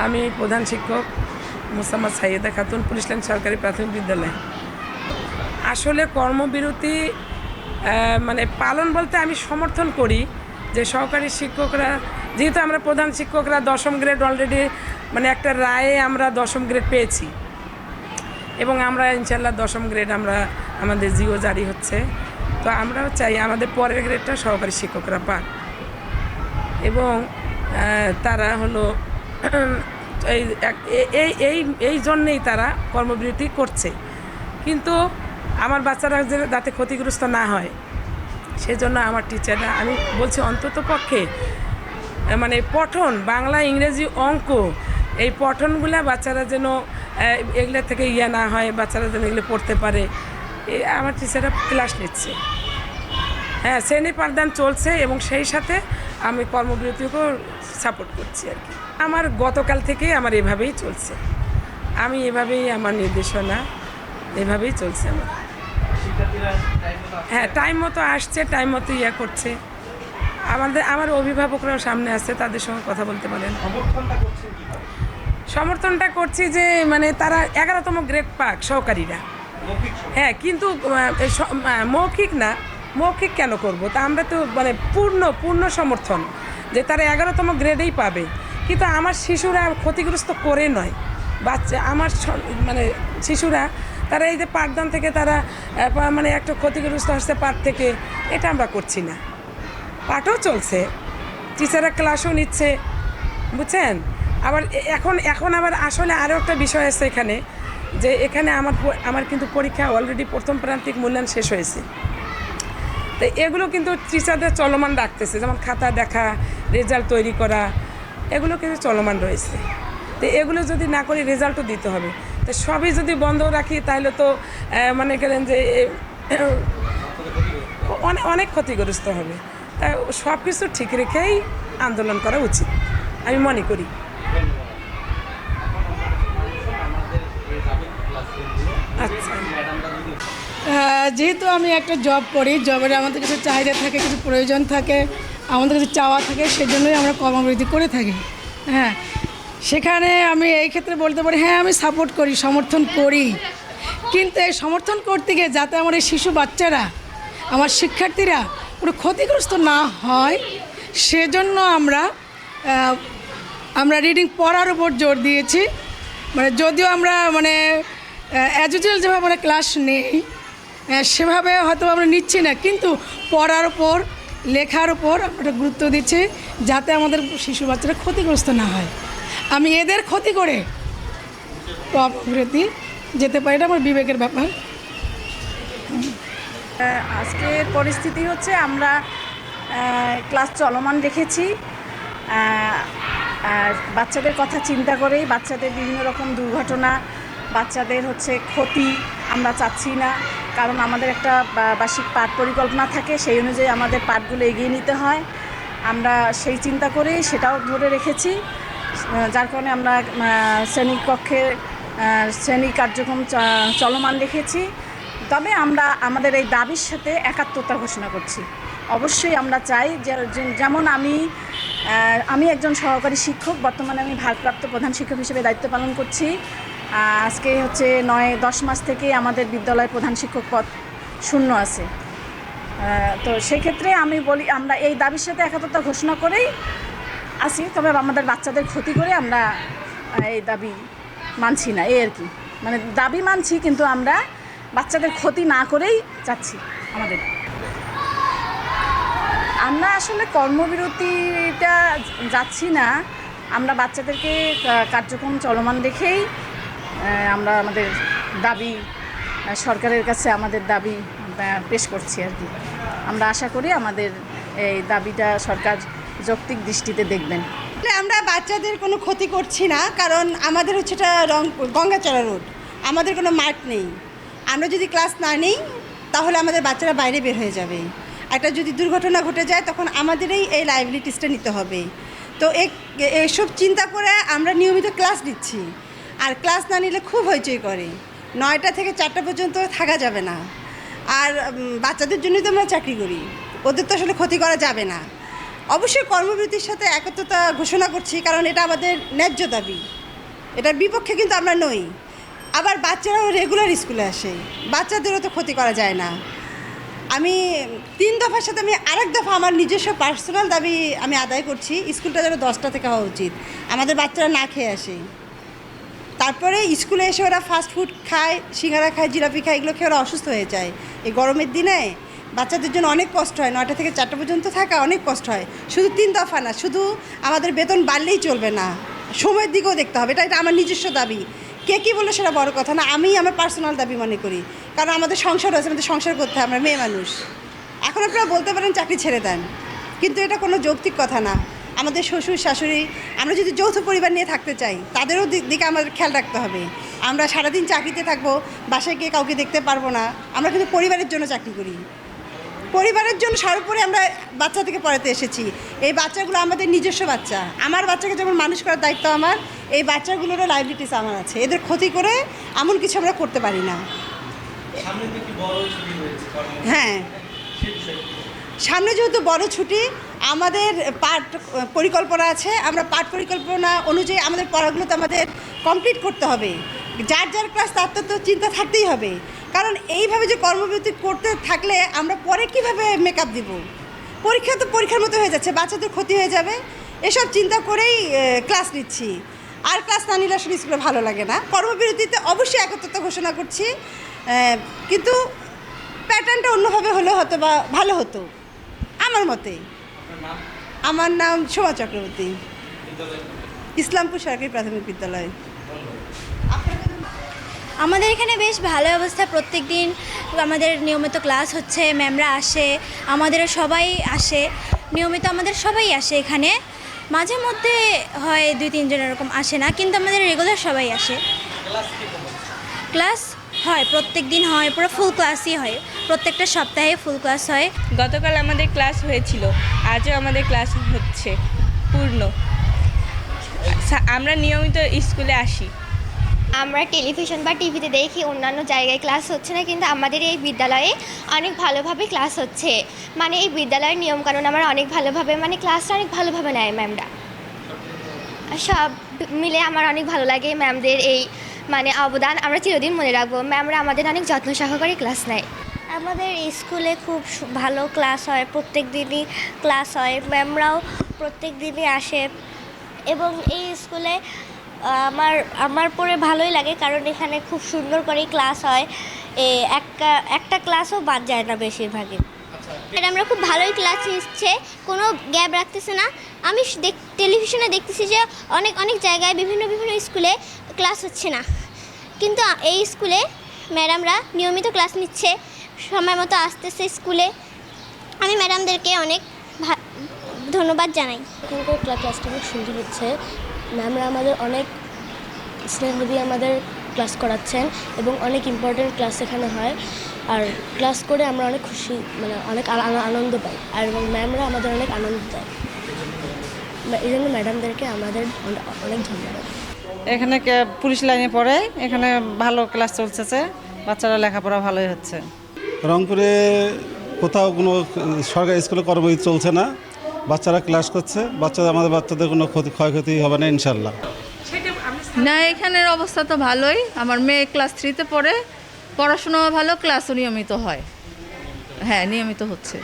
আমি প্রধান শিক্ষক মোসাম্মদ সাইয়েদা খাতুন, পুলিশ লাইন সরকারি প্রাথমিক বিদ্যালয়। আসলে কর্মবিরতি মানে পালন বলতে আমি সমর্থন করি যে সহকারী শিক্ষকরা, যেহেতু আমরা প্রধান শিক্ষকরা 10ম গ্রেড অলরেডি মানে একটা রায়ে আমরা 10ম গ্রেড পেয়েছি এবং আমরা ইনশাল্লাহ 10ম গ্রেড আমরা আমাদের জিও জারি হচ্ছে। তো আমরাও চাই আমাদের পরের গ্রেডটা সহকারী শিক্ষকরা পাক এবং তারা হলো এই জন্যেই তারা কর্মবিরতি করছে। কিন্তু আমার বাচ্চারা যাতে ক্ষতিগ্রস্ত না হয় সেজন্য আমার টিচাররা, আমি বলছি অন্তত পক্ষে মানে পঠন, বাংলা, ইংরেজি, অঙ্ক, এই পঠনগুলা বাচ্চারা যেন এগুলো থেকে না হয়, বাচ্চারা যেন এগুলো পড়তে পারে, আমার টিচাররা ক্লাস নিচ্ছে। হ্যাঁ, শ্রেণী পাঠদান চলছে এবং সেই সাথে আমি কর্মবিরতিকেও সাপোর্ট করছি আর কি। আমার গতকাল থেকে আমার এভাবেই চলছে, আমি এভাবেই আমার নির্দেশনা এভাবেই চলছে আমার। হ্যাঁ, টাইম মতো আসছে, টাইম মতো করছে। আমার অভিভাবকরাও সামনে আসছে, তাদের সঙ্গে কথা বলতে পারেন। সমর্থনটা করছি যে মানে তারা 11তম গ্রেড পাক সহকারীরা। হ্যাঁ, কিন্তু মৌখিক না, মৌখিক কেন করব? তা আমরা তো মানে পূর্ণ সমর্থন যে তারা 11তম গ্রেডেই পাবে। কিন্তু আমার শিশুরা ক্ষতিগ্রস্ত করে নয়, বাচ্চা আমার মানে শিশুরা তারা এই যে পাঠদান থেকে তারা মানে একটা ক্ষতিগ্রস্ত হচ্ছে পাঠ থেকে, এটা আমরা করছি না। পাঠও চলছে, টিচাররা ক্লাসও নিচ্ছে, বুঝছেন? আবার এখন আবার আসলে আরও একটা বিষয় আছে এখানে, যে এখানে আমার কিন্তু পরীক্ষা অলরেডি প্রথম প্রান্তিক মূল্যায়ন শেষ হয়েছে। তো এগুলো কিন্তু টিচারদের চলমান রাখতেছে, যেমন খাতা দেখা, রেজাল্ট তৈরি করা, এগুলো কিন্তু চলমান রয়েছে। তো এগুলো যদি না করি রেজাল্টও দিতে হবে। তো সবই যদি বন্ধ রাখি তাহলে তো মনে করেন যে অনেক ক্ষতিগ্রস্ত হবে। তাই সব কিছু ঠিক রেখেই আন্দোলন করা উচিত আমি মনে করি। আচ্ছা, যেহেতু আমি একটা জব করি, জবের আমাদের কিছু চাহিদা থাকে, কিছু প্রয়োজন থাকে, আমাদের কিছু চাওয়া থাকে, সেজন্যই আমরা কর্মবিরতি করে থাকি। হ্যাঁ, সেখানে আমি এই ক্ষেত্রে বলতে পারি, হ্যাঁ আমি সাপোর্ট করি, সমর্থন করি। কিন্তু এই সমর্থন করতে গিয়ে যাতে আমার এই শিশু বাচ্চারা, আমার শিক্ষার্থীরা পুরো ক্ষতিগ্রস্ত না হয়, সেজন্য আমরা রিডিং পড়ার উপর জোর দিয়েছি। মানে যদিও আমরা মানে অ্যাজ ইউজুয়াল যেভাবে আমরা ক্লাস নেই সেভাবে হয়তো আমরা নিচ্ছি না, কিন্তু পড়ার উপর, লেখার উপর আমরা গুরুত্ব দিচ্ছি যাতে আমাদের শিশু বাচ্চারা ক্ষতিগ্রস্ত না হয়। আমি এদের ক্ষতি করে কর্মবিরতি যেতে পারি না, আমার বিবেকের ব্যাপার। আজকের পরিস্থিতি হচ্ছে আমরা ক্লাস চলমান রেখেছি, বাচ্চাদের কথা চিন্তা করেই, বাচ্চাদের বিভিন্ন রকম দুর্ঘটনা, বাচ্চাদের হচ্ছে ক্ষতি আমরা চাচ্ছি না। কারণ আমাদের একটা বার্ষিক পাঠ পরিকল্পনা থাকে, সেই অনুযায়ী আমাদের পাঠগুলো এগিয়ে নিতে হয়। আমরা সেই চিন্তা করেই সেটাও ধরে রেখেছি, যার কারণে আমরা শ্রেণীকক্ষে শ্রেণী কার্যক্রম চলমান রেখেছি। তবে আমরা আমাদের এই দাবির সাথে একাত্মতা ঘোষণা করছি। অবশ্যই আমরা চাই যে, যেমন আমি একজন সহকারী শিক্ষক, বর্তমানে আমি ভারপ্রাপ্ত প্রধান শিক্ষক হিসেবে দায়িত্ব পালন করছি। আজকে হচ্ছে 9-10 মাস থেকে আমাদের বিদ্যালয়ের প্রধান শিক্ষক পদ শূন্য আছে। তো সেক্ষেত্রে আমি বলি, আমরা এই দাবির সাথে একাত্মতা ঘোষণা করেই আছি। তবে আমাদের বাচ্চাদের ক্ষতি করে আমরা এই দাবি মানছি না, এই আর কি। মানে দাবি মানছি, কিন্তু আমরা বাচ্চাদের ক্ষতি না করেই যাচ্ছি। আমরা আসলে কর্মবিরতিটা যাচ্ছি না, আমরা বাচ্চাদেরকে কার্যক্রম চলমান রেখেই আমরা আমাদের দাবি সরকারের কাছে আমাদের দাবি পেশ করছি আর কি। আমরা আশা করি আমাদের এই দাবিটা সরকার যৌক্তিক দৃষ্টিতে দেখবেন। আমরা বাচ্চাদের কোনো ক্ষতি করছি না, কারণ আমাদের হচ্ছে এটা গঙ্গাচড়া রোড, আমাদের কোনো মাঠ নেই। আমরা যদি ক্লাস না নিই তাহলে আমাদের বাচ্চারা বাইরে বের হয়ে যাবে। একটা যদি দুর্ঘটনা ঘটে যায় তখন আমাদেরই এই লাইবিলিটিসটা নিতে হবে। তো এইসব চিন্তা করে আমরা নিয়মিত ক্লাস নিচ্ছি। আর ক্লাস না নিলে খুব হইচই করে, 9টা থেকে 4টা পর্যন্ত থাকা যাবে না। আর বাচ্চাদের জন্যই তো আমরা চাকরি করি, ওদের তো আসলে ক্ষতি করা যাবে না। অবশ্যই কর্মবিরতির সাথে একত্রতা ঘোষণা করছি, কারণ এটা আমাদের ন্যায্য দাবি, এটার বিপক্ষে কিন্তু আমরা নই। আবার বাচ্চারাও রেগুলার স্কুলে আসে, বাচ্চাদেরও তো ক্ষতি করা যায় না। আমি 3 দফার সাথে আমি আরেক দফা আমার নিজস্ব পার্সোনাল দাবি আমি আদায় করছি, স্কুলটা যেন 10টা থেকে হওয়া উচিত। আমাদের বাচ্চারা না খেয়ে আসে, তারপরে স্কুলে এসে ওরা ফাস্ট ফুড খায়, সিঙ্গারা খায়, জিলাপি খায়, এগুলো খেয়ে ওরা অসুস্থ হয়ে যায়। এই গরমের দিনে বাচ্চাদের জন্য অনেক কষ্ট হয়, 9টা থেকে 4টা পর্যন্ত থাকা অনেক কষ্ট হয়। শুধু 3 দফা না, শুধু আমাদের বেতন বাড়লেই চলবে না, সময়ের দিকেও দেখতে হবে। এটা আমার নিজস্ব দাবি, কে কী বললে সেটা বড় কথা না, আমি আমার পার্সোনাল দাবি মনে করি। কারণ আমাদের সংসার আছে, আমাদের সংসার করতে হয়, আমরা মেয়ে মানুষ। এখন আপনারা বলতে পারেন চাকরি ছেড়ে দেন, কিন্তু এটা কোনো যৌক্তিক কথা না। আমাদের শ্বশুর শাশুড়ি, আমরা যদি যৌথ পরিবার নিয়ে থাকতে চাই, তাদেরও দিকে আমাদের খেয়াল রাখতে হবে। আমরা সারাদিন চাকরিতে থাকবো, বাসায় গিয়ে কাউকে দেখতে পারবো না। আমরা কিন্তু পরিবারের জন্য চাকরি করি, পরিবারের জন্য সর্বোপরি আমরা বাচ্চা থেকে পড়াতে এসেছি। এই বাচ্চাগুলো আমাদের নিজস্ব বাচ্চা, আমার বাচ্চাকে যেমন মানুষ করার দায়িত্ব আমার, এই বাচ্চাগুলোরও লাইবিলিটিস আমার আছে। এদের ক্ষতি করে এমন কিছু আমরা করতে পারি না। হ্যাঁ, সামনে যেহেতু বড় ছুটি, আমাদের পাঠ পরিকল্পনা আছে। আমরা পাঠ পরিকল্পনা অনুযায়ী আমাদের পড়াগুলো তো আমাদের কমপ্লিট করতে হবে। যার যার ক্লাস তার তো চিন্তা থাকতেই হবে, কারণ এইভাবে যে কর্মবিরতি করতে থাকলে আমরা পরে কিভাবে মেকআপ দিব? পরীক্ষা তো পরীক্ষার মতো হয়ে যাচ্ছে, বাচ্চাদের ক্ষতি হয়ে যাবে। এসব চিন্তা করেই ক্লাস নিচ্ছি। আর ক্লাস না নিলে আসলে স্কুলে ভালো লাগে না। কর্মবিরতিতে অবশ্যই একত্রতা ঘোষণা করছি, কিন্তু প্যাটার্নটা অন্যভাবে হলে হয়তো বা ভালো হতো আমার মতে। আমার নাম শোভা চক্রবর্তী, ইসলামপুর সরকারি প্রাথমিক বিদ্যালয়। আমাদের এখানে বেশ ভালো অবস্থা, প্রত্যেক দিন আমাদের নিয়মিত ক্লাস হচ্ছে, ম্যামরা আসে, আমাদেরও সবাই আসে নিয়মিত, আমাদের সবাই আসে এখানে। মাঝে মধ্যে হয় 2-3 জন এরকম আসে না, কিন্তু আমাদের রেগুলার সবাই আসে। ক্লাস হয় প্রত্যেক দিন হয়, পুরো ফুল ক্লাসই হয়, প্রত্যেকটা সপ্তাহে ফুল ক্লাস হয়। গতকাল আমাদের ক্লাস হয়েছিল, আজও আমাদের ক্লাস হচ্ছে পূর্ণ। আমরা নিয়মিত স্কুলে আসি। আমরা টেলিভিশন বা টিভিতে দেখি অন্যান্য জায়গায় ক্লাস হচ্ছে না, কিন্তু আমাদের এই বিদ্যালয়ে অনেক ভালোভাবে ক্লাস হচ্ছে। মানে এই বিদ্যালয়ের নিয়মকানুন আমরা অনেক ভালোভাবে, মানে ক্লাসটা অনেক ভালোভাবে নেয় ম্যামরা। সব মিলে আমার অনেক ভালো লাগে ম্যামদের এই মানে অবদান আমরা চিরদিন মনে রাখবো। ম্যামরা আমাদের অনেক যত্ন সহকারে ক্লাস নেয়। আমাদের স্কুলে খুব ভালো ক্লাস হয়, প্রত্যেক দিনই ক্লাস হয়, ম্যামরাও প্রত্যেক দিনই আসে। এবং এই স্কুলে আমার পড়ে ভালোই লাগে, কারণ এখানে খুব সুন্দর করে ক্লাস হয়, একটা ক্লাসও বাদ যায় না বেশিরভাগই। আমরা খুব ভালোই ক্লাস নিচ্ছে, কোনো গ্যাপ রাখতেছে না। আমি টেলিভিশনে দেখতেছি যে অনেক অনেক জায়গায় বিভিন্ন বিভিন্ন স্কুলে ক্লাস হচ্ছে না, কিন্তু এই স্কুলে ম্যাডামরা নিয়মিত ক্লাস নিচ্ছে, সময় মতো আসতেছে স্কুলে। আমি ম্যাডামদেরকে অনেক ধন্যবাদ জানাই। এখানকার ক্লাসটা খুব সুন্দর হচ্ছে, ম্যামরা আমাদের অনেক স্নেহ দিয়ে আমাদের ক্লাস করাচ্ছেন এবং অনেক ইম্পর্টেন্ট ক্লাস এখানে হয়। আর ক্লাস করে আমরা অনেক খুশি, মানে অনেক আনন্দ পাই, আর এবং ম্যামরা আমাদের অনেক আনন্দ দেয়। এই জন্য ম্যাডামদেরকে আমাদের অনেক ধন্যবাদ। এখানে পুলিশ লাইনে পড়ে, এখানে ভালো ক্লাস চলছে, বাচ্চারা লেখাপড়া ভালোই হচ্ছে। রংপুরে কোথাও কোনো সরকারি স্কুলে কর্মবিরতি চলছে না, বাচ্চারা ক্লাস করছে, আমাদের বাচ্চাদের কোনো ক্ষয়ক্ষতি হবে না ইনশাল্লাহ। না, এখানের অবস্থা তো ভালোই। আমার মেয়ে ক্লাস 3-তে পড়ে, পড়াশোনাও ভালো, ক্লাসও নিয়মিত হয়। হ্যাঁ, নিয়মিত হচ্ছে।